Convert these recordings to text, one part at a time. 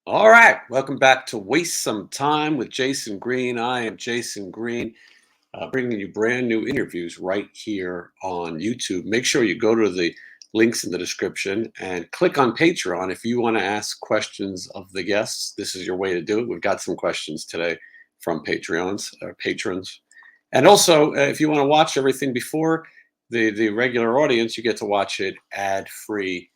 All right, welcome back to Waste Some Time with Jason Green. I am Jason Green, bringing you brand new interviews right here on YouTube. Make sure you go to the links in the description and click on Patreon if you want to ask questions of the guests. This is your way to do it. We've got some questions today from patrons. And also, if you want to watch everything before the regular audience, you get to watch it ad-free,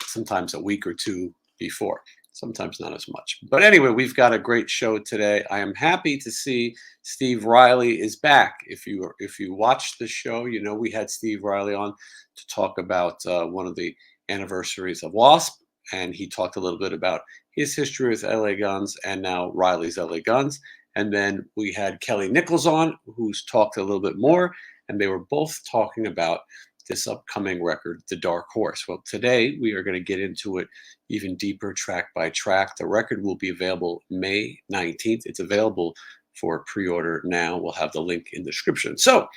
sometimes a week or two before. Sometimes not as much. But anyway, we've got a great show today. I am happy to see Steve Riley is back. If you watched the show, you know we had Steve Riley on to talk about one of the anniversaries of WASP, and he talked a little bit about his history with LA Guns and now Riley's LA Guns. And then we had Kelly Nichols on, who's talked a little bit more, and they were both talking about this upcoming record, The Dark Horse. Well, today we are going to get into it even deeper, track by track. The record will be available May 19th. It's available for pre-order now. We'll have the link in the description. So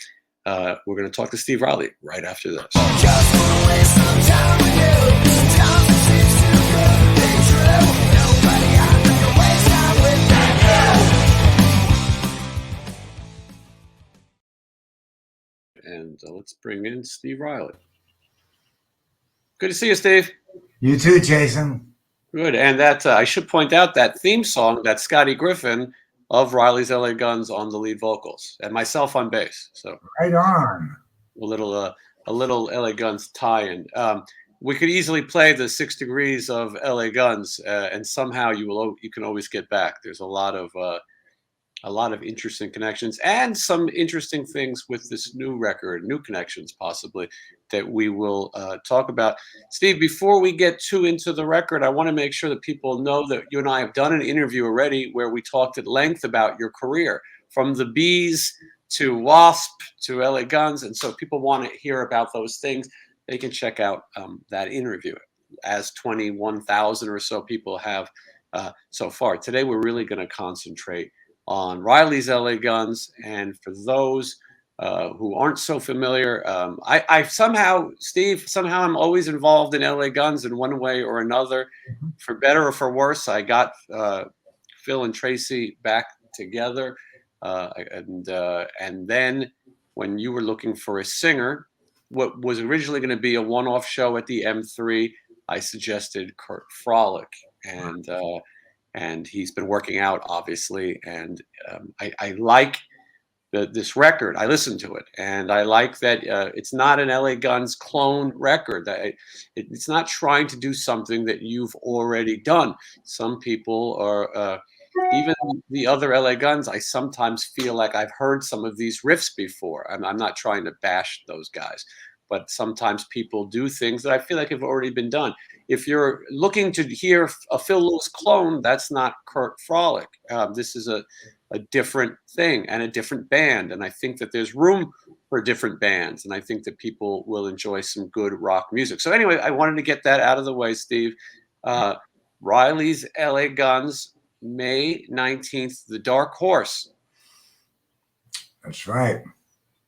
we're going to talk to Steve Riley right after this. Just wanna waste some time with you. Sometimes it seems too good to be true. Nobody out there can waste time with that. And let's bring in Steve Riley. Good to see you, Steve. You too, Jason. Good. And that I should point out that theme song, that Scotty Griffin of Riley's LA Guns on the lead vocals, and myself on bass. So right on. A little LA Guns tie-in. We could easily play the 6 Degrees of LA Guns, and somehow you can always get back. There's a lot of interesting connections and some interesting things with this new record, new connections possibly, that we will talk about. Steve, before we get too into the record, I want to make sure that people know that you and I have done an interview already where we talked at length about your career, from the Bees to WASP to LA Guns. And so if people want to hear about those things, they can check out that interview, as 21,000 or so people have so far. Today, we're really going to concentrate on Riley's LA Guns. And for those who aren't so familiar, I somehow, Steve, I'm always involved in LA Guns in one way or another. For better or for worse, I got Phil and Tracy back together. And then when you were looking for a singer, what was originally going to be a one-off show at the M3, I suggested Kurt Frolic. And he's been working out, obviously. And I like this record. I listened to it, and I like that it's not an LA Guns clone record. It's not trying to do something that you've already done. Some people are, even the other LA Guns, I sometimes feel like I've heard some of these riffs before. I'm not trying to bash those guys, but sometimes people do things that I feel like have already been done. If you're looking to hear a Phil Lewis clone, that's not Kurt Frolic. This is a different thing and a different band. And I think that there's room for different bands. And I think that people will enjoy some good rock music. So anyway, I wanted to get that out of the way, Steve. Riley's LA Guns, May 19th, The Dark Horse. That's right.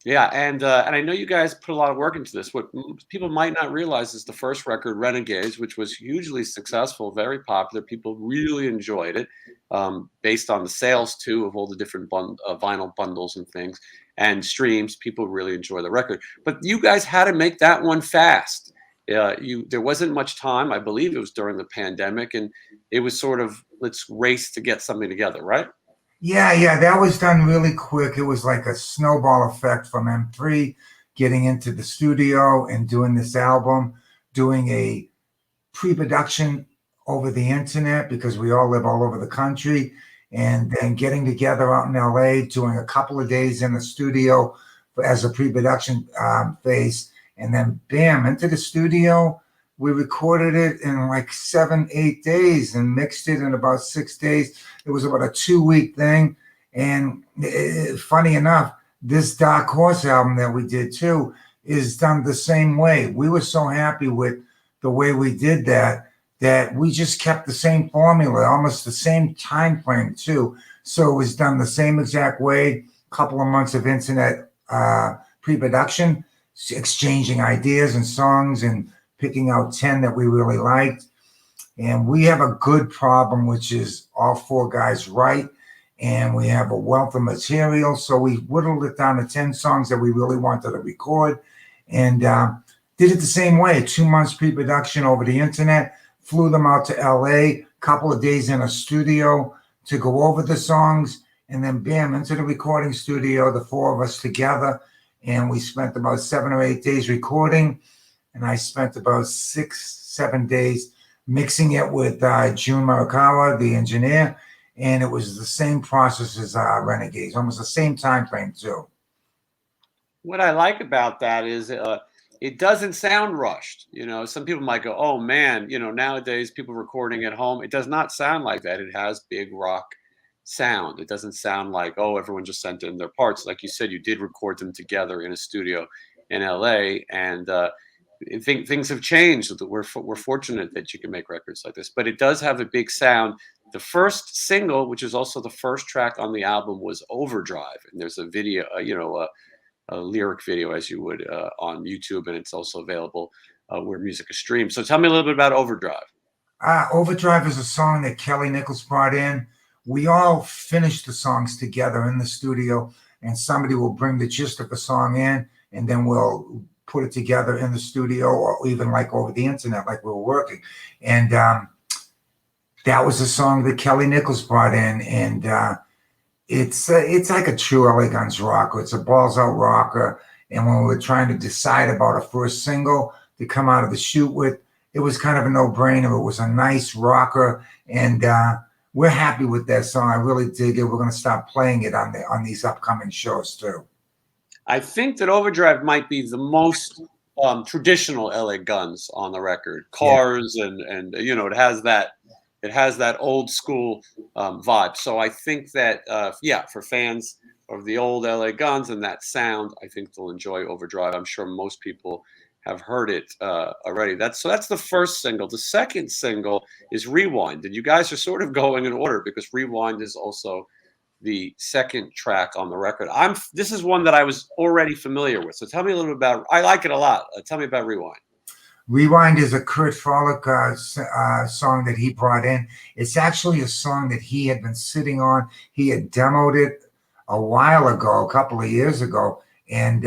Yeah, and I know you guys put a lot of work into this. What people might not realize is the first record, Renegades, which was hugely successful, very popular. People really enjoyed it, based on the sales, too, of all the different vinyl bundles and things, and streams. People really enjoy the record. But you guys had to make that one fast. There wasn't much time. I believe it was during the pandemic, and it was sort of, let's race to get something together, right? Yeah, that was done really quick. It was like a snowball effect from M3 getting into the studio and doing this album, doing a pre-production over the internet because we all live all over the country, and then getting together out in LA, doing a couple of days in the studio as a pre-production phase, and then bam, into the studio. We recorded it in like 7-8 days and mixed it in about 6 days. It was about a 2-week thing. And funny enough, this Dark Horse album that we did too is done the same way. We were so happy with the way we did that we just kept the same formula, almost the same time frame too. So it was done the same exact way. A couple of months of internet pre-production, exchanging ideas and songs and picking out 10 that we really liked. And we have a good problem, which is all four guys write, and we have a wealth of material. So we whittled it down to 10 songs that we really wanted to record, and did it the same way. 2 months pre-production over the internet, flew them out to LA, couple of days in a studio to go over the songs, and then bam, into the recording studio, the four of us together. And we spent about 7 or 8 days recording, and I spent about 6, 7 days mixing it with June Marikawa, the engineer, and it was the same process as Renegades, almost the same time frame too. What I like about that is it doesn't sound rushed. You know, some people might go, "Oh man, you know, nowadays people recording at home." It does not sound like that. It has big rock sound. It doesn't sound like, "Oh, everyone just sent in their parts." Like you said, you did record them together in a studio in LA, and I think things have changed. We're fortunate that you can make records like this, but it does have a big sound. The first single, which is also the first track on the album, was "Overdrive," and there's a video, a lyric video, as you would on YouTube, and it's also available where music is streamed. So tell me a little bit about "Overdrive." Overdrive is a song that Kelly Nichols brought in. We all finished the songs together in the studio, and somebody will bring the gist of the song in, and then we'll put it together in the studio, or even like over the internet, like we were working. And that was a song that Kelly Nichols brought in, and it's like a true LA Guns rocker. It's a balls out rocker. And when we were trying to decide about a first single to come out of the chute with, it was kind of a no-brainer. It was a nice rocker, and we're happy with that song. I really dig it. We're going to start playing it on these upcoming shows too. I think that "Overdrive" might be the most traditional LA Guns on the record. Cars, and you know, it has that old school vibe. So I think that for fans of the old LA Guns and that sound, I think they'll enjoy "Overdrive." I'm sure most people have heard it already. That's the first single. The second single is "Rewind," and you guys are sort of going in order because "Rewind" is also the second track on the record. This is one that I was already familiar with. So tell me a little bit about. I like it a lot. Tell me about "Rewind." Rewind is a Kurt Frolic song that he brought in. It's actually a song that he had been sitting on. He had demoed it a while ago, a couple of years ago, and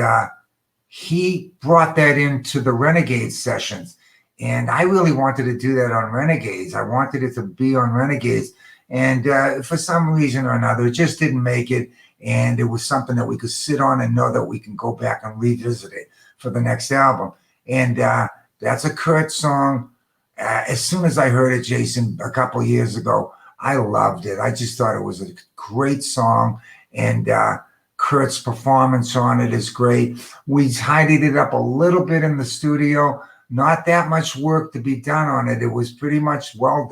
he brought that into the Renegades sessions. And I really wanted to do that on Renegades. I wanted it to be on Renegades. And for some reason or another, it just didn't make it. And it was something that we could sit on and know that we can go back and revisit it for the next album. And that's a Kurt song. As soon as I heard it, Jason, a couple of years ago, I loved it. I just thought it was a great song. And Kurt's performance on it is great. We tidied it up a little bit in the studio. Not that much work to be done on it. It was pretty much well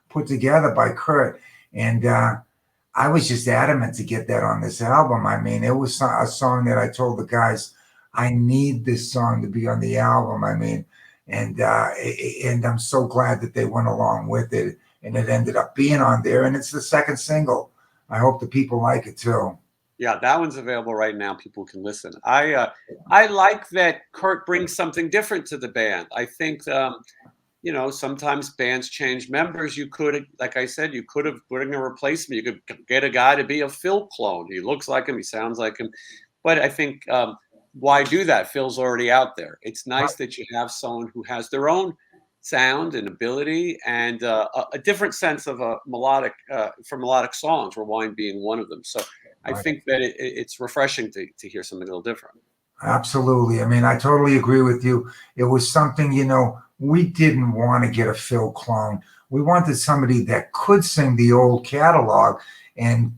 put together by Kurt. And I was just adamant to get that on this album. I mean, it was a song that I told the guys, I need this song to be on the album. I mean, and I'm so glad that they went along with it, and it ended up being on there. And it's the second single. I hope the people like it too. Yeah, that one's available right now. People can listen. I like that Kurt brings something different to the band. I think you know, sometimes bands change members. You could, like I said, you could have put in a replacement. You could get a guy to be a Phil clone. He looks like him. He sounds like him. But I think why do that? Phil's already out there. It's nice that you have someone who has their own sound and ability and a different sense of a melodic for melodic songs, Rewind being one of them. So I think that it's refreshing to hear something a little different. Absolutely. I mean, I totally agree with you. It was something, you know, we didn't want to get a Phil clone. We wanted somebody that could sing the old catalog and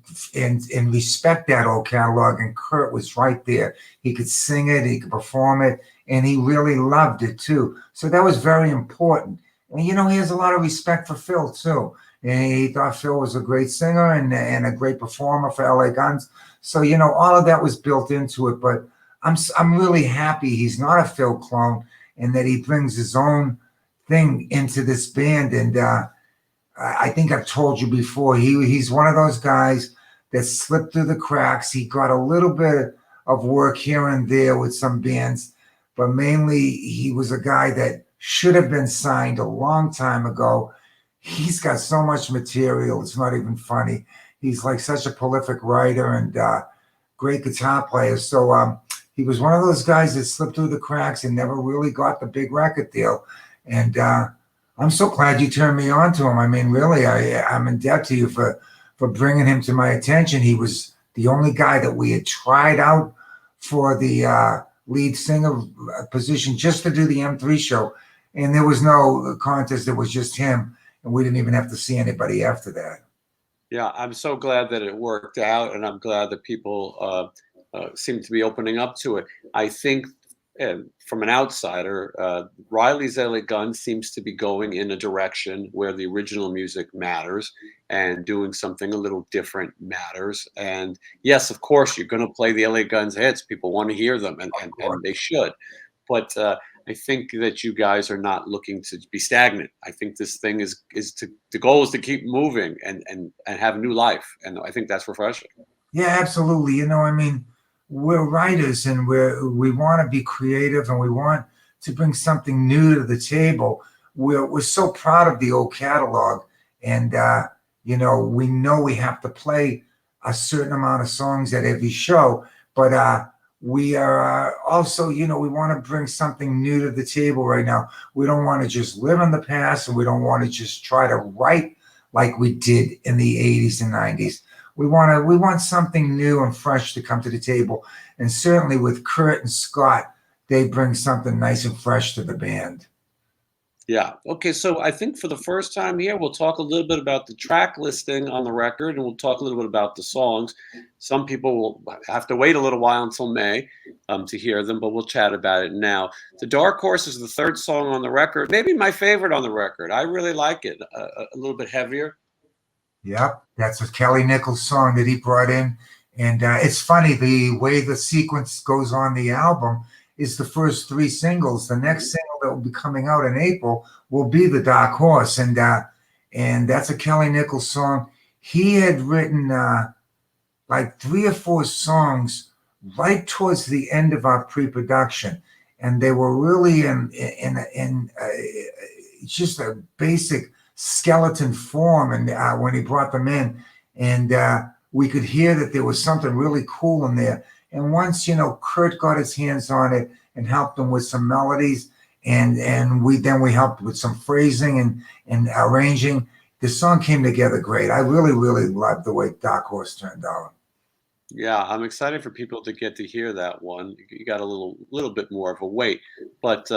respect that old catalog. And Kurt was right there. He could sing it, he could perform it, and he really loved it too. So that was very important. And, you know, he has a lot of respect for Phil too. And he thought Phil was a great singer and a great performer for LA Guns. So, you know, all of that was built into it. But I'm really happy he's not a Phil clone and that he brings his own thing into this band. And I think I've told you before, he's one of those guys that slipped through the cracks. He got a little bit of work here and there with some bands, but mainly he was a guy that should have been signed a long time ago. He's got so much material, it's not even funny. He's like such a prolific writer and great guitar player. So he was one of those guys that slipped through the cracks and never really got the big record deal. And I'm so glad you turned me on to him. I mean, really, I'm in debt to you for bringing him to my attention. He was the only guy that we had tried out for the lead singer position just to do the M3 show. And there was no contest. It was just him. And we didn't even have to see anybody after that. Yeah, I'm so glad that it worked out, and I'm glad that people seem to be opening up to it. I think from an outsider, Riley's LA Guns seems to be going in a direction where the original music matters and doing something a little different matters. And yes, of course, you're going to play the LA Guns hits. People want to hear them, and they should. But I think that you guys are not looking to be stagnant. I think this thing the goal is to keep moving and have new life. And I think that's refreshing. Yeah, absolutely. You know, I mean, we're writers and we want to be creative and we want to bring something new to the table. We're so proud of the old catalog, and you know we have to play a certain amount of songs at every show, but we are also, you know, we want to bring something new to the table right now. We don't want to just live in the past, and we don't want to just try to write like we did in the 80s and 90s. We want something new and fresh to come to the table. And certainly with Kurt and Scott, they bring something nice and fresh to the band. Yeah. Okay. So I think for the first time here, we'll talk a little bit about the track listing on the record, and we'll talk a little bit about the songs. Some people will have to wait a little while until May to hear them, but we'll chat about it now. The Dark Horse is the third song on the record, maybe my favorite on the record. I really like it. A little bit heavier. Yep, that's a Kelly Nichols song that he brought in. And it's funny, the way the sequence goes on the album is the first three singles. The next single that will be coming out in April will be The Dark Horse. And that's a Kelly Nichols song. He had written like 3 or 4 songs right towards the end of our pre-production. And they were really in just a basic skeleton form, and when he brought them in, and we could hear that there was something really cool in there. And once, you know, Kurt got his hands on it and helped him with some melodies, and we helped with some phrasing and arranging, the song came together great. I really loved the way Dark Horse turned out. Yeah, I'm excited for people to get to hear that one. You got a little bit more of a wait, but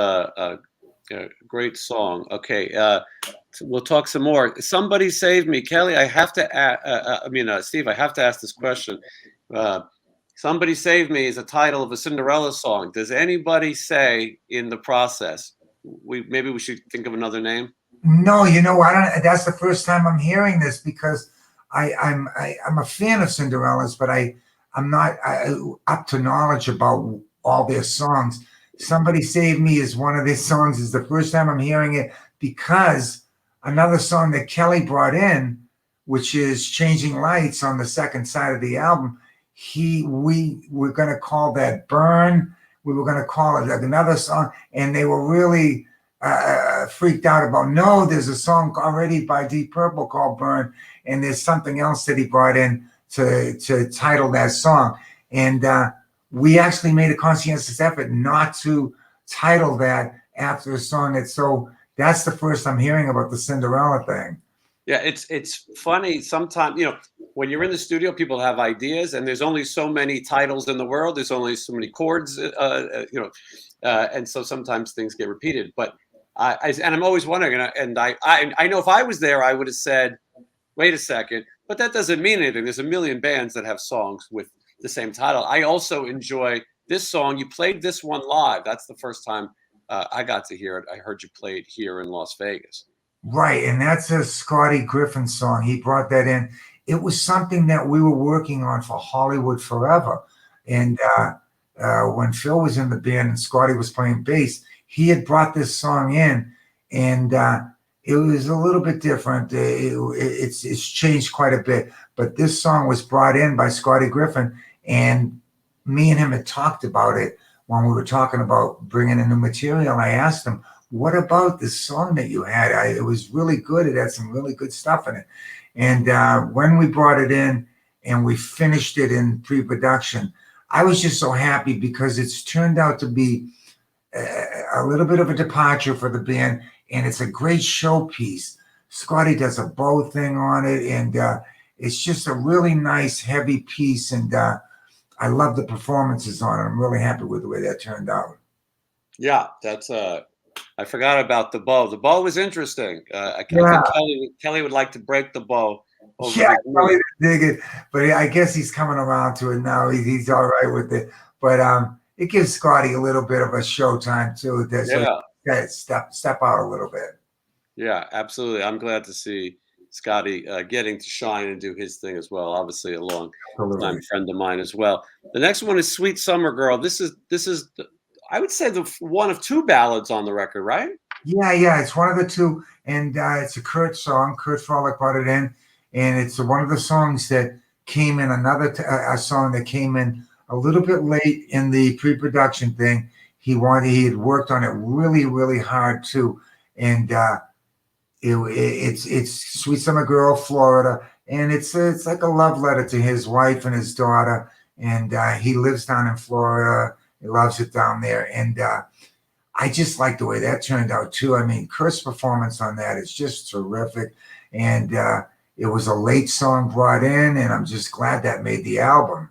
great song. Okay, we'll talk some more. Somebody Save Me, Kelly. I have to Steve, I have to ask this question. Somebody Save Me is a title of a Cinderella song. Does anybody say in the process, maybe we should think of another name? No, you know, I don't. That's the first time I'm hearing this, because I'm a fan of Cinderella's, but I'm not up to knowledge about all their songs. Somebody Save Me is one of their songs. It's the first time I'm hearing it, because another song that Kelly brought in, which is Changing Lights on the second side of the album, we were going to call that Burn. We were going to call it another song, and they were really freaked out about, no, there's a song already by Deep Purple called Burn, and there's something else that he brought in to title that song. And we actually made a conscientious effort not to title that after a song. So that's the first I'm hearing about the Cinderella thing. Yeah, it's funny sometimes, you know, when you're in the studio, people have ideas, and there's only so many titles in the world. There's only so many chords, and so sometimes things get repeated. But I'm always wondering, and I know if I was there, I would have said, wait a second, but that doesn't mean anything. There's a million bands that have songs with the same title. I also enjoy this song. You played this one live. That's the first time I got to hear it. I heard you play it here in Las Vegas. Right, and that's a Scotty Griffin song. He brought that in. It was something that we were working on for Hollywood Forever. And when Phil was in the band and Scotty was playing bass, he had brought this song in, and it was a little bit different. It's changed quite a bit. But this song was brought in by Scotty Griffin, and me and him had talked about it when we were talking about bringing in new material. I asked him, what about this song that you had? It was really good. It had some really good stuff in it. And when we brought it in and we finished it in pre-production, I was just so happy because it's turned out to be a little bit of a departure for the band, and it's a great showpiece. Scotty does a bow thing on it, and it's just a really nice, heavy piece. And I love the performances on it. I'm really happy with the way that turned out. Yeah, that's I forgot about the bow. The bow was interesting. I Yeah, think Kelly would like to break the bow over yeah, the I groove. probably didn't dig it, but I guess he's coming around to it now. He's all right with it. But it gives Scotty a little bit of a showtime too. So he Yeah, can step out a little bit. yeah, absolutely. I'm glad to see Scotty getting to shine and do his thing as well. Obviously, a long time Absolutely. friend of mine as well. The next one is "Sweet Summer Girl." I would say the one of two ballads on the record, right? Yeah, yeah, it's one of the two, and it's a Kurt song. Kurt Frolick brought it in, and it's one of the songs that came in a song that came in a little bit late in the pre-production thing. He had worked on it really, really hard too, and it's Sweet Summer Girl, Florida, and it's like a love letter to his wife and his daughter, and he lives down in Florida. He loves it down there, and I just like the way that turned out too. I mean, Kurt's performance on that is just terrific, and it was a late song brought in, and I'm just glad that made the album.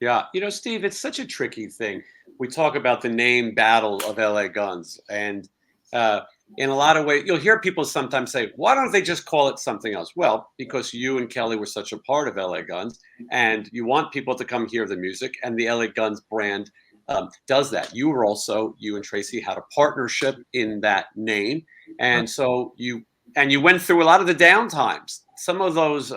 Yeah, Steve, it's such a tricky thing. We talk about the name battle of LA Guns, and uh, in a lot of ways, you'll hear people sometimes say, "Why don't they just call it something else?" Well, because you and Kelly were such a part of LA Guns, and you want people to come hear the music, and the LA Guns brand does that. You and Tracy had a partnership in that name, and so you went through a lot of the downtimes. Some of those.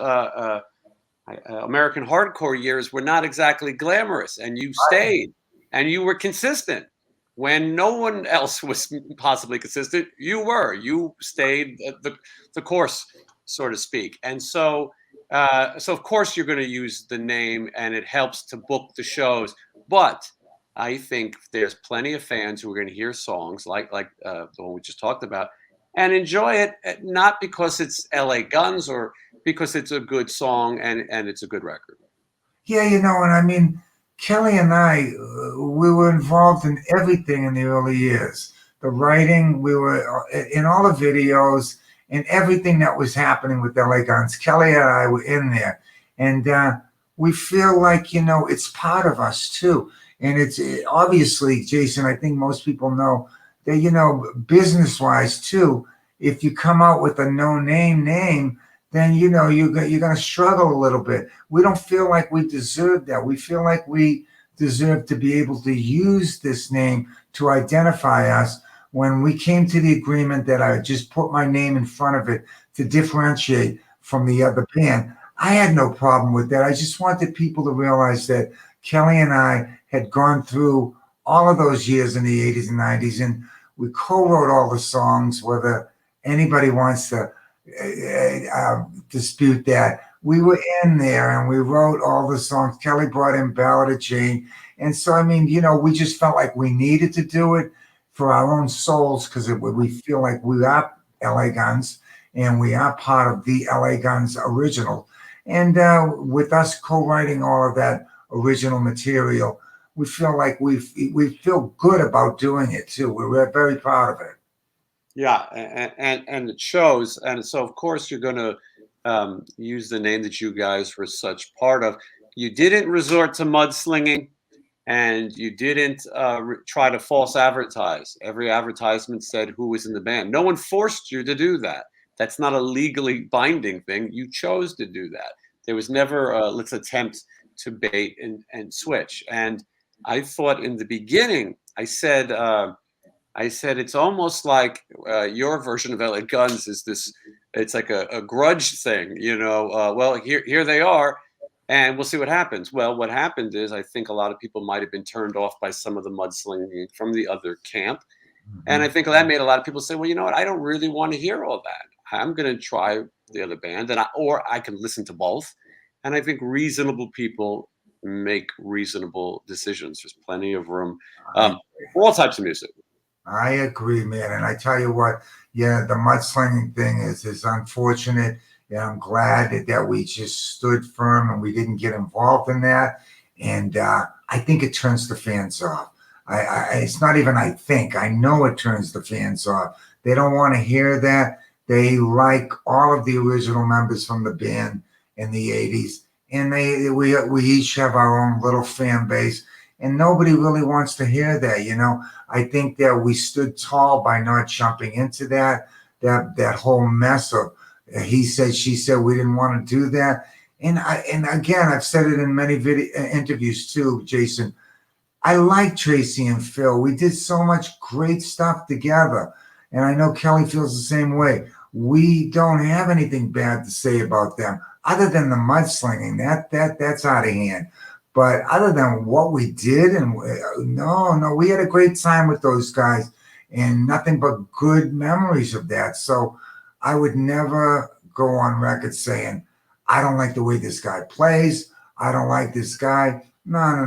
American hardcore years were not exactly glamorous, and you stayed and you were consistent when no one else was possibly consistent. You stayed the course, so to speak. And so of course you're going to use the name, and it helps to book the shows. But I think there's plenty of fans who are going to hear songs like the one we just talked about and enjoy it, not because it's LA Guns or because it's a good song and it's a good record. Yeah, and I mean, Kelly and I, we were involved in everything in the early years. The writing, we were in all the videos and everything that was happening with LA Guns. Kelly and I were in there, and we feel like it's part of us too. And it's obviously, Jason. I think most people know that business wise too. If you come out with a no name, then you're going to struggle a little bit. We don't feel like we deserve that. We feel like we deserve to be able to use this name to identify us. When we came to the agreement that I just put my name in front of it to differentiate from the other band, I had no problem with that. I just wanted people to realize that Kelly and I had gone through all of those years in the 80s and 90s, and we co-wrote all the songs, whether anybody wants to dispute that. We were in there and we wrote all the songs. Kelly brought in Ballad of Jane. And so, I mean, we just felt like we needed to do it for our own souls because we feel like we are LA Guns and we are part of the LA Guns original. And with us co-writing all of that original material, we feel like we feel good about doing it too. We're very proud of it. Yeah, and it shows. And so of course you're going to use the name that you guys were such part of. You didn't resort to mudslinging, and you didn't try to false advertise. Every advertisement said who was in the band. No one forced you to do that. That's not a legally binding thing. You chose to do that. There was never let's attempt to bait and switch. And I thought in the beginning, I said it's almost like your version of LA Guns is this. It's like a grudge thing, well, here they are, and we'll see what happens. Well, what happened is I think a lot of people might have been turned off by some of the mudslinging from the other camp, and I Mhm. think that made a lot of people say, well, you know what? I don't really want to hear all that. I'm going to try the other band, or I can listen to both. And I think reasonable people make reasonable decisions. There's plenty of room I for all types of music. I agree, man. And I tell you what, yeah, the mudslinging thing is unfortunate. And I'm glad that we just stood firm and we didn't get involved in that. And I think it turns the fans off. It's not even I think. I know it turns the fans off. They don't want to hear that. They like all of the original members from the band in the 80s. And we each have our own little fan base. And nobody really wants to hear that, you know. I think that we stood tall by not jumping into that whole mess of he said, she said. We didn't want to do that, and again, I've said it in many video interviews too, Jason. I like Tracy and Phil. We did so much great stuff together, and I know Kelly feels the same way. We don't have anything bad to say about them, other than the mudslinging. That's out of hand. But other than what we did, and no, we had a great time with those guys, and nothing but good memories of that. So I would never go on record saying I don't like the way this guy plays. I don't like this guy. No.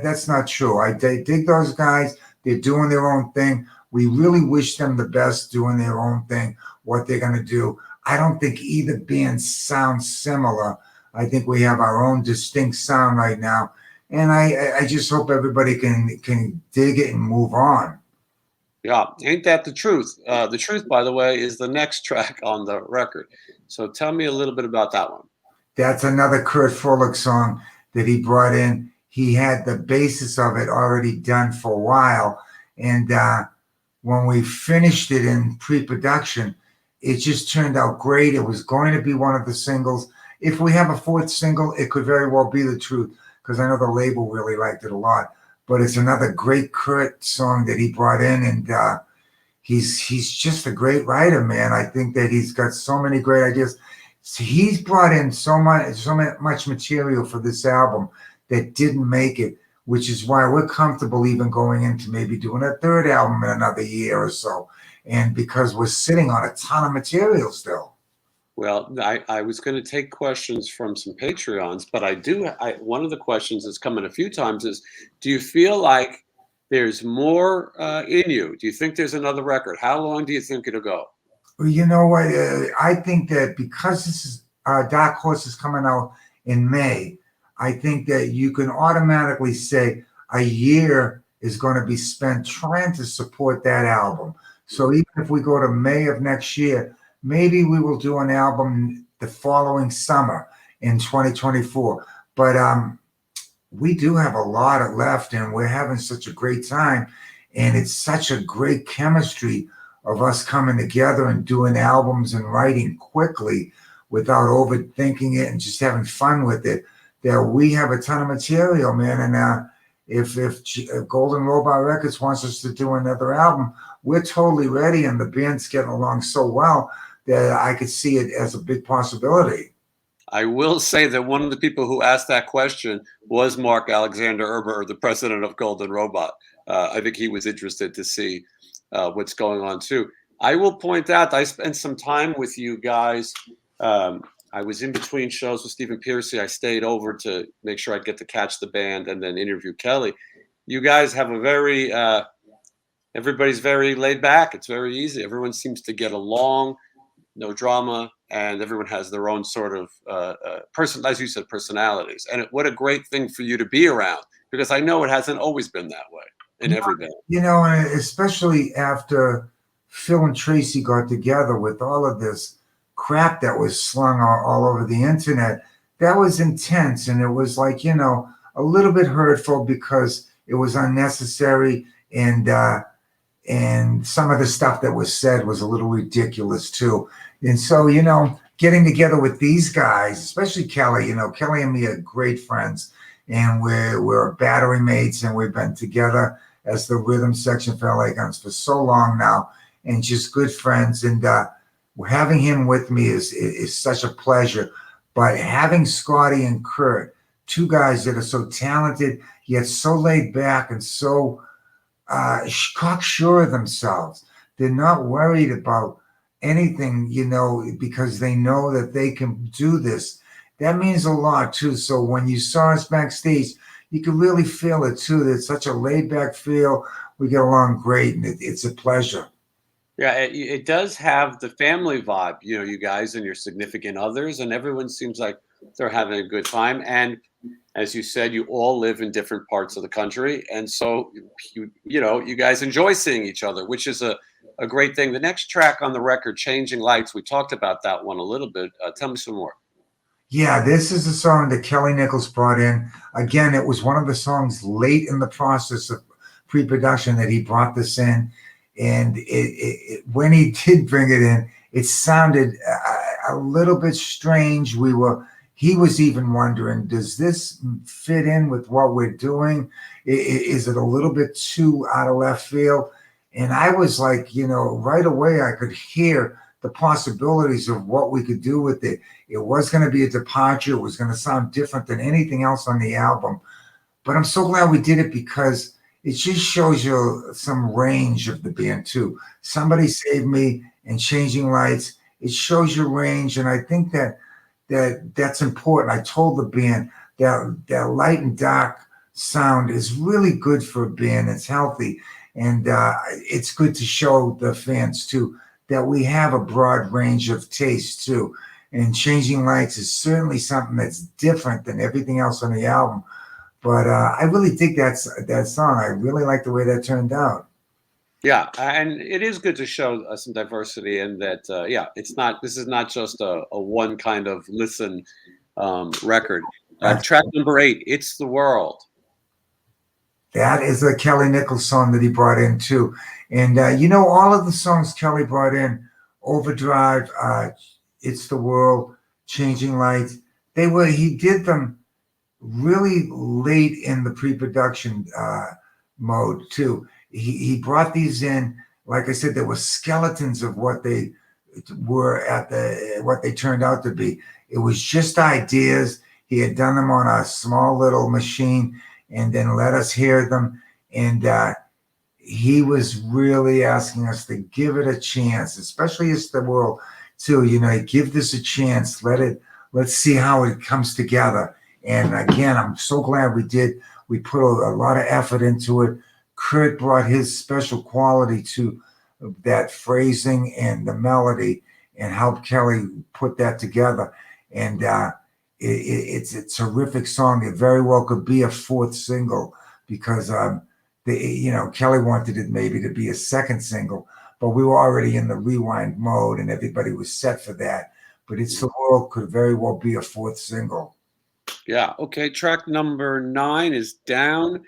That's not true. I dig those guys. They're doing their own thing. We really wish them the best doing their own thing, what they're going to do. I don't think either band sounds similar. I think we have our own distinct sound right now. And I just hope everybody can dig it and move on. Yeah, ain't that the truth? The truth, by the way, is the next track on the record. So tell me a little bit about that one. That's another Kurt Fuller song that he brought in. He had the basis of it already done for a while. And when we finished it in pre-production, it just turned out great. It was going to be one of the singles. If we have a fourth single, it could very well be The Truth, because I know the label really liked it a lot. But it's another great Kurt song that he brought in, and he's just a great writer, man. I think that he's got so many great ideas. So he's brought in so much material for this album that didn't make it, which is why we're comfortable even going into maybe doing a third album in another year or so, and because we're sitting on a ton of material still. Well, I was going to take questions from some Patreons, but one of the questions that's come in a few times is, do you feel like there's more in you? Do you think there's another record? How long do you think it'll go? Well, you know what? I think that because this is Dark Horse is coming out in May, I think that you can automatically say a year is going to be spent trying to support that album. So even if we go to May of next year, maybe we will do an album the following summer in 2024. But we do have a lot left, and we're having such a great time. And it's such a great chemistry of us coming together and doing albums and writing quickly without overthinking it and just having fun with it, that we have a ton of material, man. And if Golden Robot Records wants us to do another album, we're totally ready, and the band's getting along so well that I could see it as a big possibility. I will say that one of the people who asked that question was Mark Alexander Erber, the president of Golden Robot. I think he was interested to see what's going on too. I will point out, I spent some time with you guys. I was in between shows with Stephen Pearcy. I stayed over to make sure I'd get to catch the band and then interview Kelly. You guys have a very, everybody's very laid back. It's very easy. Everyone seems to get along, no drama, and everyone has their own sort of person, as you said, personalities. And what a great thing for you to be around, because I know it hasn't always been that way in every band. You know, and especially after Phil and Tracy got together with all of this crap that was slung all over the internet, that was intense. And it was like, you know, a little bit hurtful because it was unnecessary. And some of the stuff that was said was a little ridiculous too. And so, you know, getting together with these guys, especially Kelly, you know, Kelly and me are great friends, and we're battery mates, and we've been together as the rhythm section for LA Guns for so long now, and just good friends. And having him with me is such a pleasure. But having Scotty and Kurt, two guys that are so talented, yet so laid back and so cocksure of themselves. They're not worried about anything, you know, because they know that they can do this. That means a lot too. So when you saw us backstage, you could really feel it too. There's such a laid back feel. we get along great, and it's a pleasure. Yeah, it does have the family vibe, you know, you guys and your significant others, and everyone seems like they're having a good time. And as you said, you all live in different parts of the country, and so you know, you guys enjoy seeing each other, which is a great thing. The next track on the record, "Changing Lights," we talked about that one a little bit. Tell me some more. Yeah, this is a song that Kelly Nichols brought in. Again, it was one of the songs late in the process of pre-production that he brought this in, and when he did bring it in, it sounded a little bit strange. He was even wondering, does this fit in with what we're doing? Is it a little bit too out of left field? And I was like, you know, right away I could hear the possibilities of what we could do with it. It was going to be a departure. It was going to sound different than anything else on the album. But I'm so glad we did it because it just shows you some range of the band too. Somebody Saved Me and Changing Lights. It shows your range, and I think that's important. I told the band that light and dark sound is really good for a band. It's healthy, and it's good to show the fans too that we have a broad range of taste too. And Changing Lights is certainly something that's different than everything else on the album. But I really think that song. I really like the way that turned out. Yeah, and it is good to show some diversity, and that yeah, it's not. This is not just a one kind of listen record. Track number 8, "It's the World." That is a Kelly Nichols song that he brought in too. And you know, all of the songs Kelly brought in, Overdrive, It's the World, Changing Lights, he did them really late in the pre-production mode too. He brought these in, like I said, there were skeletons of what they were what they turned out to be. It was just ideas. He had done them on a small little machine and then let us hear them. And he was really asking us to give it a chance, especially It's the World too. You know, give this a chance. Let's see how it comes together. And again, I'm so glad we did. We put a lot of effort into it. Kurt brought his special quality to that phrasing and the melody and helped Kelly put that together. And it's a terrific song. It very well could be a fourth single because Kelly wanted it maybe to be a second single, but we were already in the rewind mode and everybody was set for that. But It's the World could very well be a fourth single. Yeah. Okay. Track number 9 is Down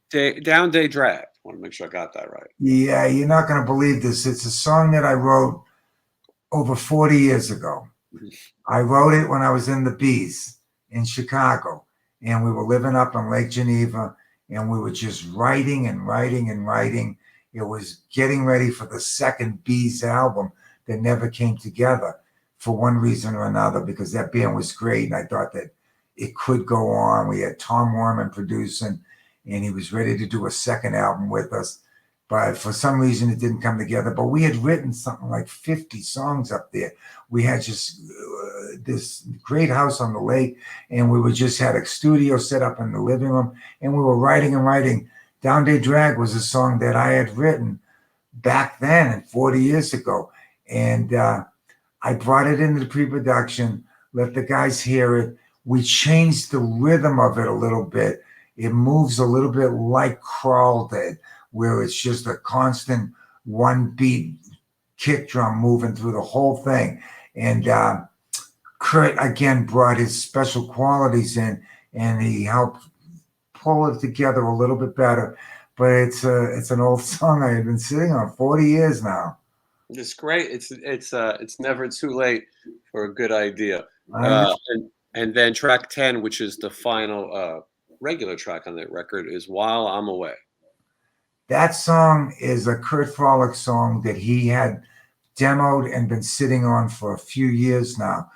Day Drag. I want to make sure I got that right. Yeah, you're not going to believe this. It's a song that I wrote over 40 years ago. I wrote it when I was in the Bees in Chicago, and we were living up in Lake Geneva, and we were just writing and writing and writing. It was getting ready for the second Bees album that never came together for one reason or another, because that band was great, and I thought that it could go on. We had Tom Werman producing, and he was ready to do a second album with us. But for some reason, it didn't come together. But we had written something like 50 songs up there. We had just this great house on the lake, and we just had a studio set up in the living room, and we were writing and writing. Down Day Drag was a song that I had written back then and 40 years ago. And I brought it into the pre-production, let the guys hear it. We changed the rhythm of it a little bit. It moves a little bit like Crawl did, where it's just a constant one beat kick drum moving through the whole thing. And Kurt again brought his special qualities in, and he helped pull it together a little bit better. But it's an old song I had been sitting on 40 years now. It's great. It's never too late for a good idea. And then track 10, which is the final regular track on that record, is While I'm Away. That song is a Kurt Frolick song that he had demoed and been sitting on for a few years now.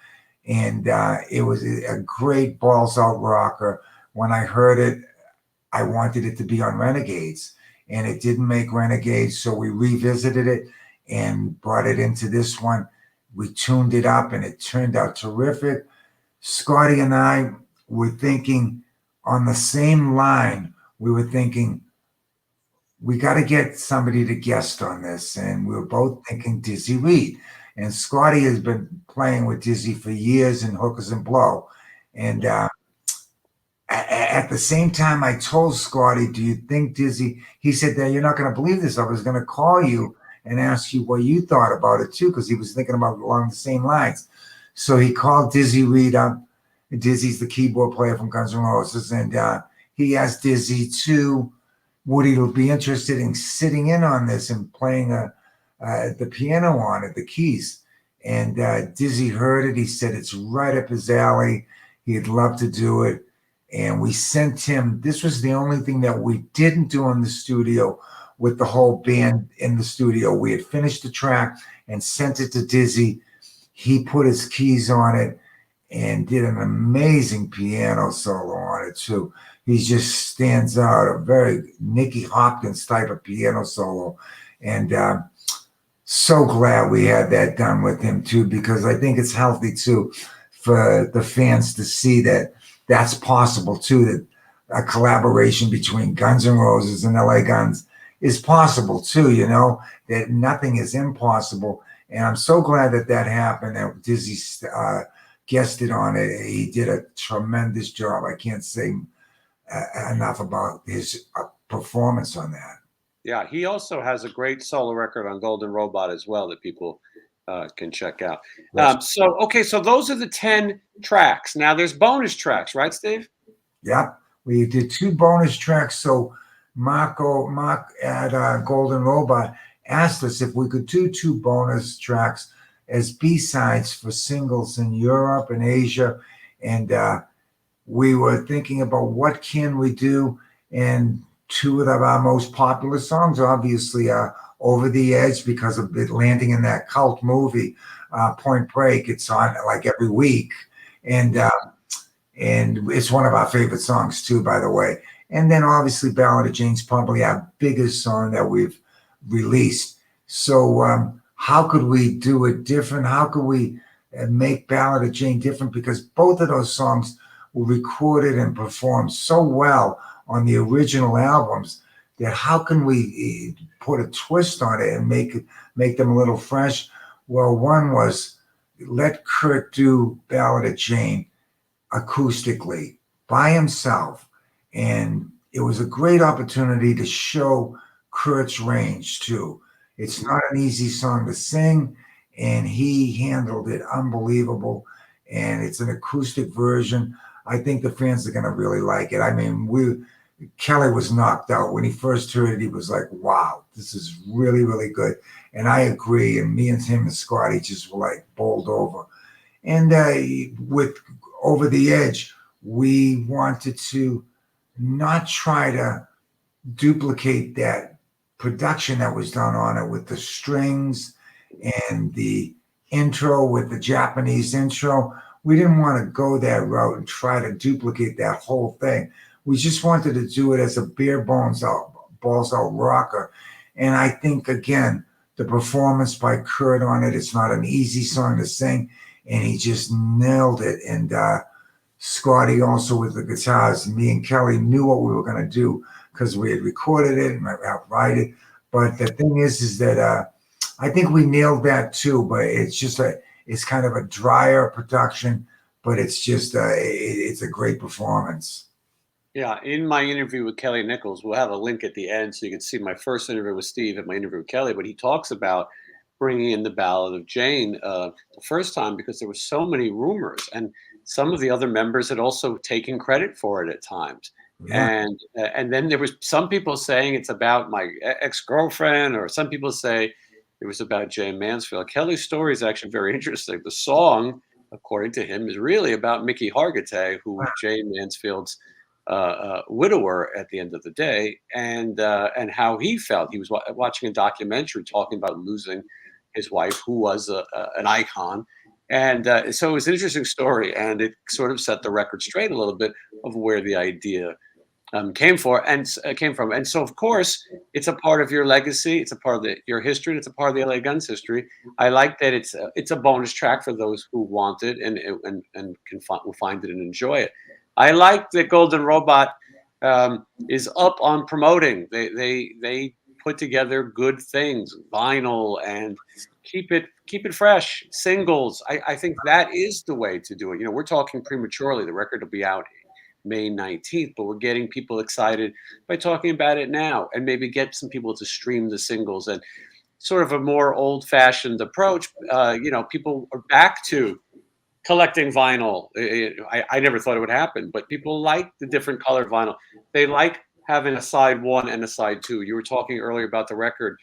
And it was a great balls out rocker. When I heard it, I wanted it to be on Renegades, and it didn't make Renegades. So we revisited it and brought it into this one. We tuned it up, and it turned out terrific. Scotty and I were thinking on the same line. We were thinking, we got to get somebody to guest on this. And we were both thinking Dizzy Reed. And Scotty has been playing with Dizzy for years in Hookers and Blow. And at the same time, I told Scotty, do you think Dizzy? He said that you're not going to believe this. I was going to call you and ask you what you thought about it too, because he was thinking about it along the same lines. So he called Dizzy Reed up. Dizzy's the keyboard player from Guns N' Roses. And he asked Dizzy too, would he be interested in sitting in on this and playing the piano on it, the keys? And Dizzy heard it. He said it's right up his alley. He'd love to do it. And we sent him, this was the only thing that we didn't do in the studio with the whole band in the studio. We had finished the track and sent it to Dizzy. He put his keys on it and did an amazing piano solo on it too. He just stands out, a very Nicky Hopkins type of piano solo. And so glad we had that done with him too, because I think it's healthy too for the fans to see that that's possible too, that a collaboration between Guns N' Roses and LA Guns is possible too, you know, that nothing is impossible. And I'm so glad that that happened, and Dizzy guested on it. He did a tremendous job. I can't say enough about his performance on that. Yeah, he also has a great solo record on Golden Robot as well that people can check out. Okay, so those are the 10 tracks. Now there's bonus tracks, right, Steve? Yep. We did 2 bonus tracks. So Mark at Golden Robot asked us if we could do 2 bonus tracks as B-sides for singles in Europe and Asia. And we were thinking about what can we do. And 2 of our most popular songs, obviously, are Over the Edge, because of it landing in that cult movie, Point Break. It's on like every week. And it's one of our favorite songs too, by the way. And then obviously Ballad of Jane's probably our biggest song that we've released. So how could we do it different? How could we make Ballad of Jane different? Because both of those songs were recorded and performed so well on the original albums that how can we put a twist on it and make them a little fresh? Well, one was let Kurt do Ballad of Jane acoustically by himself. And it was a great opportunity to show Kurt's range too. It's not an easy song to sing, and he handled it unbelievable. And it's an acoustic version. I think the fans are going to really like it. I mean, Kelly was knocked out when he first heard it. He was like, wow, this is really, really good. And I agree. And me and him and Scotty just were like bowled over. And with Over the Edge, we wanted to not try to duplicate that production that was done on it with the strings and the intro with the Japanese intro. We didn't want to go that route and try to duplicate that whole thing. We just wanted to do it as a bare bones balls out rocker. And I think, again, the performance by Kurt on it, it's not an easy song to sing, and he just nailed it. And Scotty also with the guitars. Me and Kelly knew what we were going to do because we had recorded it and helped write it. But the thing is that I think we nailed that too. But it's just it's kind of a drier production, but it's just it's a great performance. Yeah, in my interview with Kelly Nichols, we'll have a link at the end so you can see my first interview with Steve and my interview with Kelly. But he talks about bringing in the Ballad of Jane the first time because there were so many rumors, and some of the other members had also taken credit for it at times. Yeah. And then there was some people saying it's about my ex-girlfriend, or some people say it was about Jane Mansfield. Kelly's story is actually very interesting. The song, according to him, is really about Mickey Hargitay, who Jane Mansfield's widower at the end of the day, and how he felt. He was watching a documentary talking about losing his wife, who was an icon. And so it was an interesting story, and it sort of set the record straight a little bit of where the idea came from. And so, of course, it's a part of your legacy. It's a part of your history. And it's a part of the LA Guns history. I like that it's a bonus track for those who want it and will find it and enjoy it. I like that Golden Robot is up on promoting. They put together good things, vinyl, and keep it fresh. Singles. I think that is the way to do it. We're talking prematurely. The record will be out May 19th, but we're getting people excited by talking about it now, and maybe get some people to stream the singles, and sort of a more old-fashioned approach. People are back to collecting vinyl. I never thought it would happen, but people like the different color vinyl. They like having a side one and a side two. You were talking earlier about the record.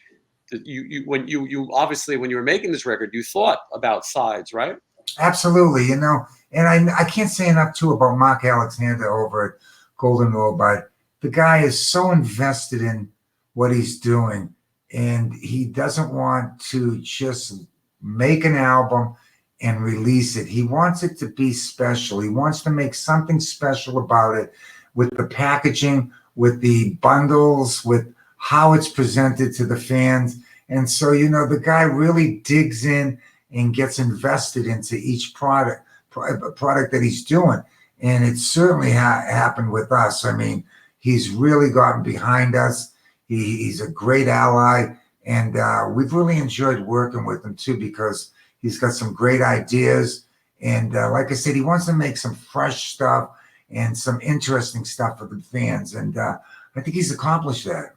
When you obviously, when you were making this record, you thought about sides, right? Absolutely, and I can't say enough too about Mark Alexander over at Golden Road, but the guy is so invested in what he's doing, and he doesn't want to just make an album and release it. He wants it to be special. He wants to make something special about it, with the packaging, with the bundles, with how it's presented to the fans. And so, the guy really digs in and gets invested into each product that he's doing. And it certainly happened with us. I mean, he's really gotten behind us. He's a great ally. And we've really enjoyed working with him too, because he's got some great ideas. And like I said, he wants to make some fresh stuff and some interesting stuff for the fans. And I think he's accomplished that.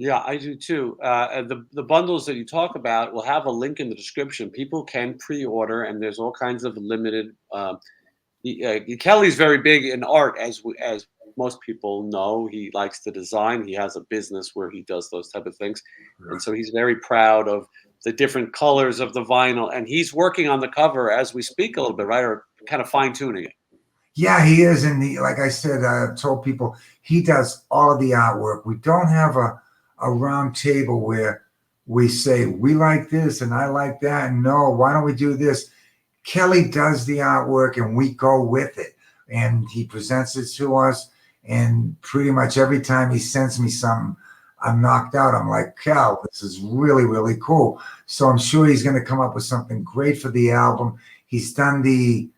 Yeah, I do too. The bundles that you talk about will have a link in the description. People can pre-order, and there's all kinds of limited. Kelly's very big in art, as most people know. He likes to design. He has a business where he does those type of things, and so he's very proud of the different colors of the vinyl. And he's working on the cover as we speak a little bit, right? Or kind of fine tuning it. Yeah, he is. And like I said, I've told people he does all of the artwork. We don't have a round table where we say, we like this and I like that. And no, why don't we do this? Kelly does the artwork and we go with it. And he presents it to us. And pretty much every time he sends me something, I'm knocked out. I'm like, Cal, this is really, really cool. So I'm sure he's going to come up with something great for the album. He's done the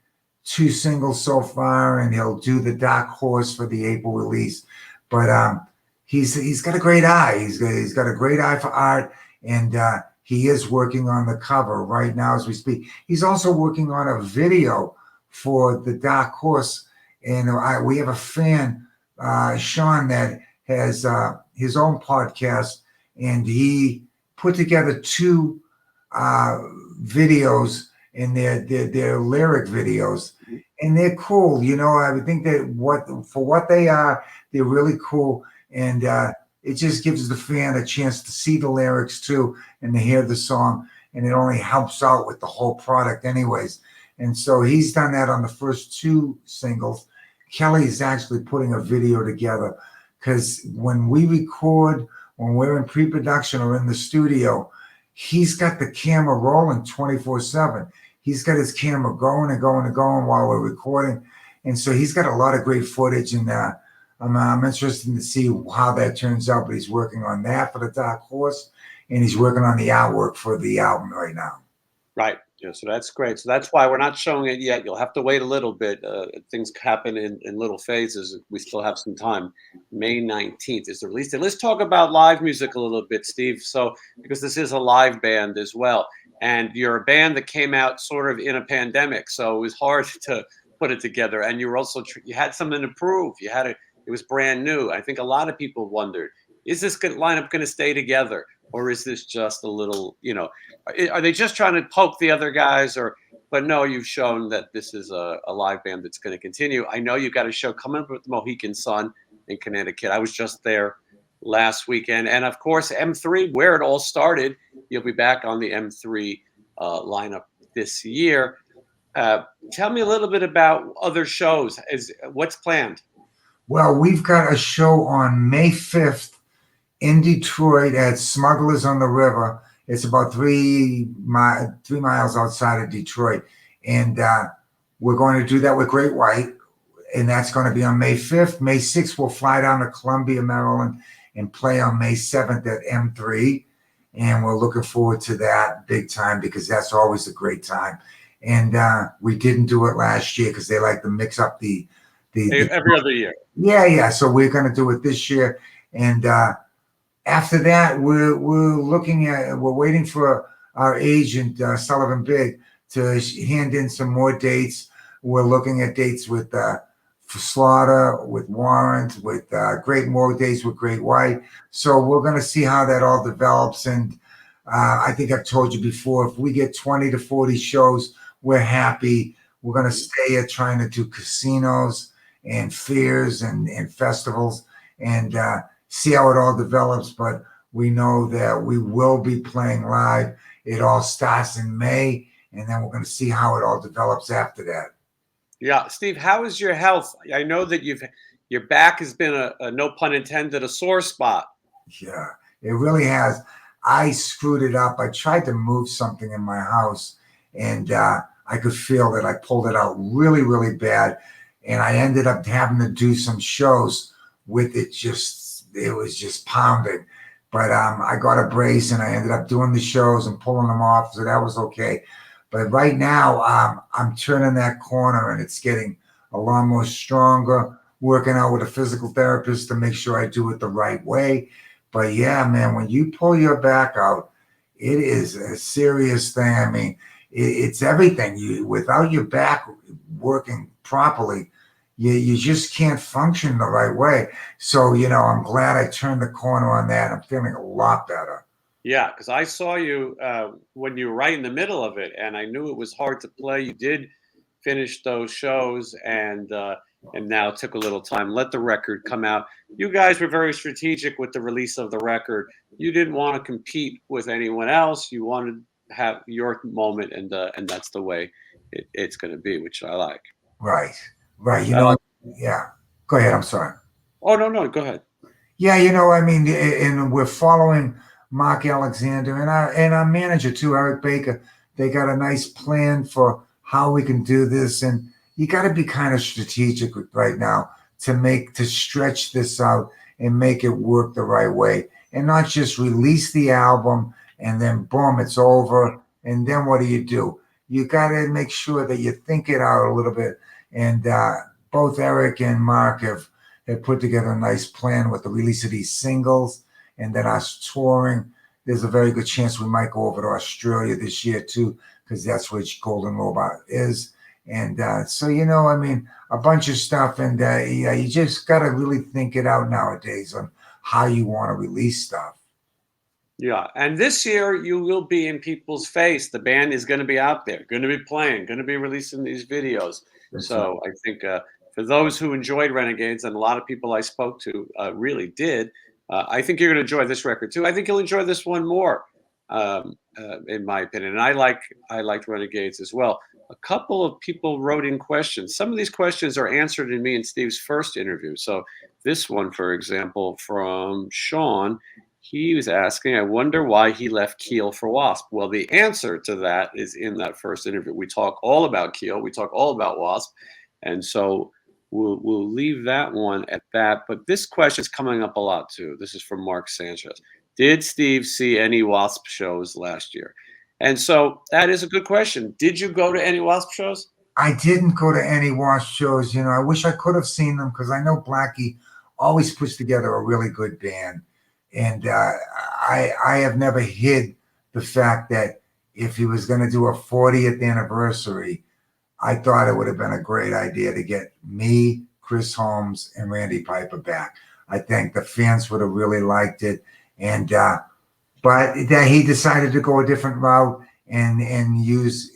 2 singles so far, and he'll do the Dark Horse for the April release. But he's got a great eye. He's got a great eye for art, and he is working on the cover right now as we speak. He's also working on a video for the Dark Horse, and we have a fan, Sean, that has his own podcast, and he put together 2 videos, and they're lyric videos, and they're cool. I would think that for what they are, they're really cool. And it just gives the fan a chance to see the lyrics too, and to hear the song, and it only helps out with the whole product anyways. And so he's done that on the first 2 singles. Kelly's actually putting a video together, because when we record, when we're in pre-production or in the studio, he's got the camera rolling 24/7. He's got his camera going and going and going while we're recording. And so he's got a lot of great footage, and I'm interested to see how that turns out. But he's working on that for the Dark Horse, and he's working on the artwork for the album right now. Right. Yeah. So that's great. So that's why we're not showing it yet. You'll have to wait a little bit. Things happen in little phases. We still have some time. May 19th is the release date. Let's talk about live music a little bit, Steve. So, because this is a live band as well, and you're a band that came out sort of in a pandemic, so it was hard to put it together. And you were also you had something to prove. It was brand new. I think a lot of people wondered, is this lineup going to stay together? Or is this just a little, are they just trying to poke the other guys? But no, you've shown that this is a live band that's going to continue. I know you've got a show coming up with the Mohican Sun in Connecticut. I was just there last weekend. And of course, M3, where it all started, you'll be back on the M3 lineup this year. Tell me a little bit about other shows. What's planned? Well, we've got a show on May 5th in Detroit at Smugglers on the River. It's about 3 miles outside of Detroit. And we're going to do that with Great White. And that's going to be on May 5th. May 6th, we'll fly down to Columbia, Maryland, and play on May 7th at M3. And we're looking forward to that big time, because that's always a great time. And we didn't do it last year because they like to mix up the every other year. Yeah. So we're going to do it this year, and after that, we're waiting for our agent Sullivan Big to hand in some more dates. We're looking at dates with for Slaughter, with Warrant, with Great More dates with Great White. So we're going to see how that all develops. And I think I've told you before, if we get 20 to 40 shows, we're happy. We're going to stay at trying to do casinos and fairs and festivals and see how it all develops. But we know that we will be playing live. It all starts in May, and then we're going to see how it all develops after that. Yeah, Steve, how is your health? I know that your back has been a no pun intended, a sore spot. Yeah, it really has. I screwed it up. I tried to move something in my house, and I could feel that I pulled it out really, really bad. And I ended up having to do some shows with it. It was just pounding. But I got a brace, and I ended up doing the shows and pulling them off, so that was okay. But right now, I'm turning that corner, and it's getting a lot more stronger. Working out with a physical therapist to make sure I do it the right way. But yeah, man, when you pull your back out, it is a serious thing. I mean, it's everything. Without your back working properly, you just can't function the right way. So, I'm glad I turned the corner on that. I'm feeling a lot better. Yeah, because I saw you when you were right in the middle of it, and I knew it was hard to play. You did finish those shows, and now it took a little time. Let the record come out. You guys were very strategic with the release of the record. You didn't want to compete with anyone else. You wanted to have your moment, and that's the way it's going to be, which I like. Right. Uh, Yeah. Go ahead. I'm sorry. oh no, go ahead. Yeah, I mean, and we're following Mark Alexander and our manager too, Eric Baker. They got a nice plan for how we can do this, and you got to be kind of strategic right now to stretch this out and make it work the right way, and not just release the album and then boom, it's over. And then what do? You got to make sure that you think it out a little bit. And both Eric and Mark have put together a nice plan with the release of these singles and then us touring. There's a very good chance we might go over to Australia this year too, because that's where Golden Robot is. And so, I mean, a bunch of stuff. And yeah, you just got to really think it out nowadays on how you want to release stuff. Yeah, and this year you will be in people's face. The band is going to be out there, going to be playing, going to be releasing these videos. So I think for those who enjoyed Renegades, and a lot of people I spoke to really did, I think you're going to enjoy this record too. I think you'll enjoy this one more, in my opinion. And I liked Renegades as well. A couple of people wrote in questions. Some of these questions are answered in me and Steve's first interview. So this one, for example, from Sean. He was asking, I wonder why he left Keel for Wasp. Well, the answer to that is in that first interview. We talk all about Keel. We talk all about Wasp. And so we'll leave that one at that. But this question is coming up a lot, too. This is from Mark Sanchez. Did Steve see any Wasp shows last year? And so that is a good question. Did you go to any Wasp shows? I didn't go to any Wasp shows. I wish I could have seen them because I know Blackie always puts together a really good band. And I have never hid the fact that if he was going to do a 40th anniversary, I thought it would have been a great idea to get me, Chris Holmes, and Randy Piper back. I think the fans would have really liked it. And but that he decided to go a different route and use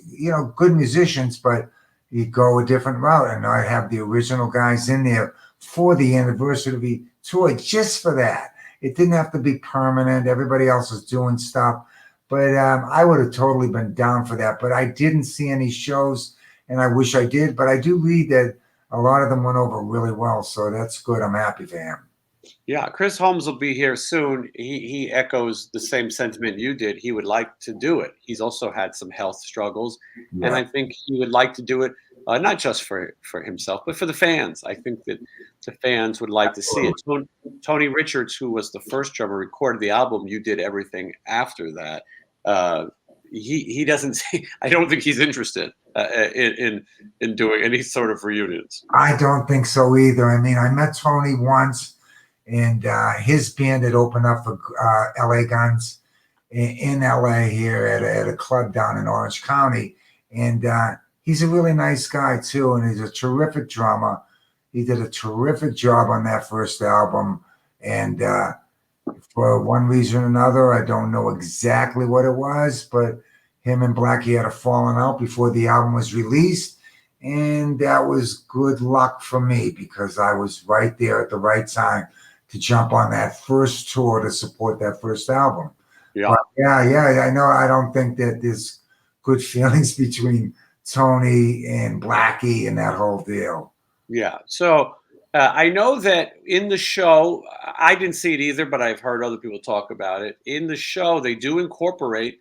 good musicians, but he'd go a different route and not have the original guys in there for the anniversary tour just for that. It didn't have to be permanent. Everybody else was doing stuff. But I would have totally been down for that. But I didn't see any shows, and I wish I did. But I do read that a lot of them went over really well. So that's good. I'm happy for him. Yeah, Chris Holmes will be here soon. He echoes the same sentiment you did. He would like to do it. He's also had some health struggles. Yeah. And I think he would like to do it, not just for himself, but for the fans. I think that the fans would like to see it. Tony Richards, who was the first drummer, recorded the album. You did everything after that. he doesn't. I don't think he's interested in doing any sort of reunions. I don't think so either. I mean, I met Tony once, and his band had opened up for LA Guns in LA here at a club down in Orange County. And he's a really nice guy too, and he's a terrific drummer. He did a terrific job on that first album. And for one reason or another, I don't know exactly what it was, but him and Blackie had a falling out before the album was released. And that was good luck for me because I was right there at the right time to jump on that first tour to support that first album. Yeah. But yeah, I know. I don't think that there's good feelings between Tony and Blackie and that whole deal. Yeah. So I know that in the show, I didn't see it either, but I've heard other people talk about it. In the show, they do incorporate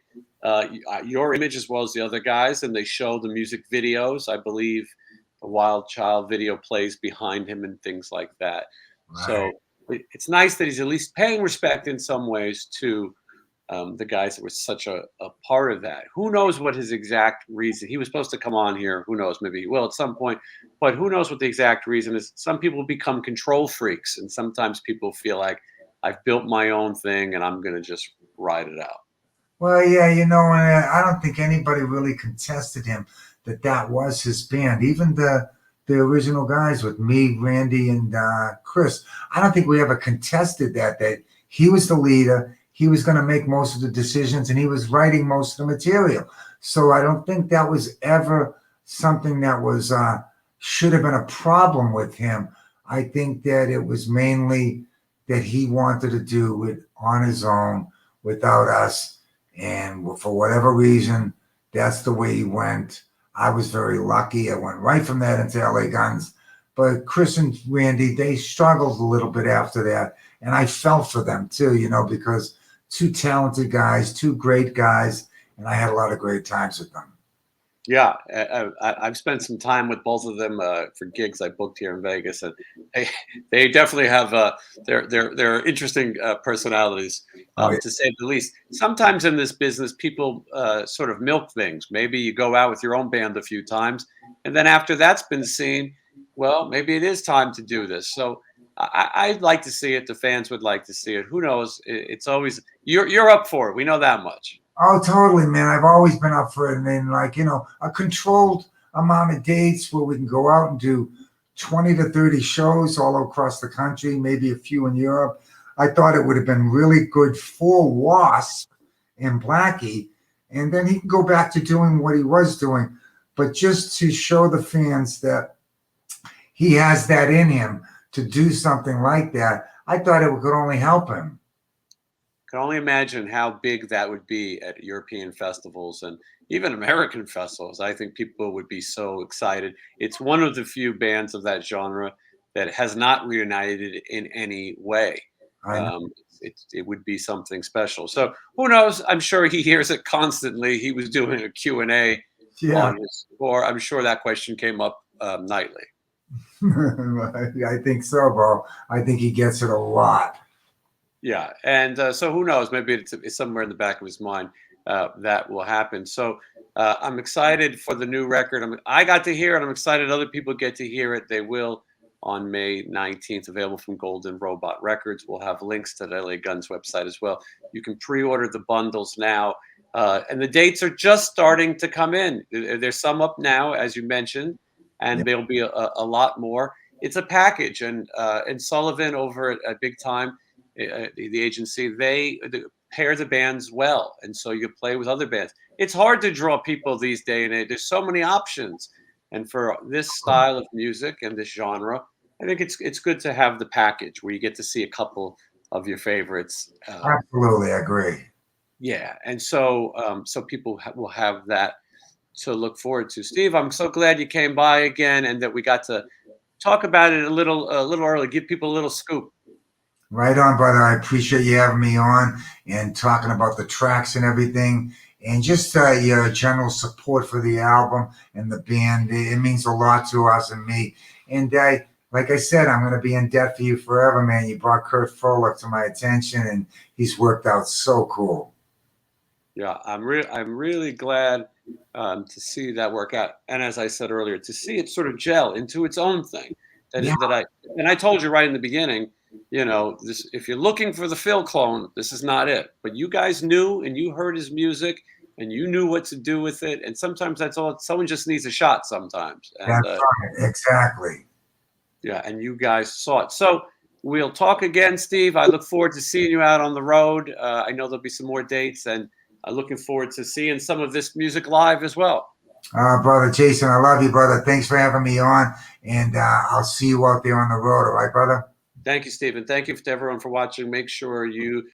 your image as well as the other guys, and they show the music videos. I believe the Wild Child video plays behind him and things like that. Right. So it's nice that he's at least paying respect in some ways to the guys that were such a part of that. Who knows what his exact reason? He was supposed to come on here. Who knows? Maybe he will at some point. But who knows what the exact reason is? Some people become control freaks, and sometimes people feel like I've built my own thing and I'm going to just ride it out. Well, yeah, and I don't think anybody really contested him that was his band. Even the original guys with me, Randy, and Chris. I don't think we ever contested that he was the leader. He was going to make most of the decisions, and he was writing most of the material. So I don't think that was ever something that was should have been a problem with him. I think that it was mainly that he wanted to do it on his own without us. And for whatever reason, that's the way he went. I was very lucky. I went right from that into LA Guns. But Chris and Randy, they struggled a little bit after that. And I felt for them too, because two talented guys, two great guys, and I had a lot of great times with them. Yeah, I've spent some time with both of them for gigs I booked here in Vegas, and they definitely have their interesting personalities, to say the least. Sometimes in this business, people sort of milk things. Maybe you go out with your own band a few times, and then after that's been seen, well, maybe it is time to do this. So I'd like to see it. The fans would like to see it. Who knows? It's always you're up for it. We know that much. Oh, totally, man. I've always been up for it. And then, a controlled amount of dates where we can go out and do 20 to 30 shows all across the country, maybe a few in Europe. I thought it would have been really good for WASP and Blackie. And then he can go back to doing what he was doing. But just to show the fans that he has that in him to do something like that, I thought it could only help him. Can only imagine how big that would be at European festivals and even American festivals. I think people would be so excited. It's one of the few bands of that genre that has not reunited in any way. It would be something special. So who knows? I'm sure he hears it constantly. He was doing a Q&A on his score. I'm sure that question came up nightly. I think so, bro. I think he gets it a lot. Yeah, and so who knows? Maybe it's somewhere in the back of his mind that will happen. So I'm excited for the new record. I got to hear it. I'm excited other people get to hear it. They will on May 19th, available from Golden Robot Records. We'll have links to the LA Guns website as well. You can pre-order the bundles now, and the dates are just starting to come in. There's some up now, as you mentioned, and there'll be a lot more. It's a package, and Sullivan over at Big Time, the agency, they pair the bands well, and so you play with other bands. It's hard to draw people these days and age. There's so many options, and for this style of music and this genre, I think it's good to have the package where you get to see a couple of your favorites. Absolutely, I agree. Yeah, and so people will have that to look forward to. Steve, I'm so glad you came by again, and that we got to talk about it a little early. Give people a little scoop. Right on, brother. I appreciate you having me on and talking about the tracks and everything, and just your general support for the album and the band. It means a lot to us and me. And like I said, I'm going to be in debt for you forever, man. You brought Kurt Froelich to my attention, and he's worked out so cool. Yeah, I'm really glad to see that work out. And as I said earlier, to see it sort of gel into its own thing. Yeah, I told you right in the beginning, you know, this if you're looking for the Phil clone, this is not it. But you guys knew and you heard his music and you knew what to do with it. And sometimes that's all. Someone just needs a shot sometimes. And that's right. Exactly. yeah, and you guys saw it. So we'll talk again, Steve. I look forward to seeing you out on the road. I know there'll be some more dates, and I'm looking forward to seeing some of this music live as well. Brother Jason, I love you, brother. Thanks for having me on, and I'll see you out there on the road. All right, brother? Thank you, Steve, and thank you to everyone for watching. Make sure you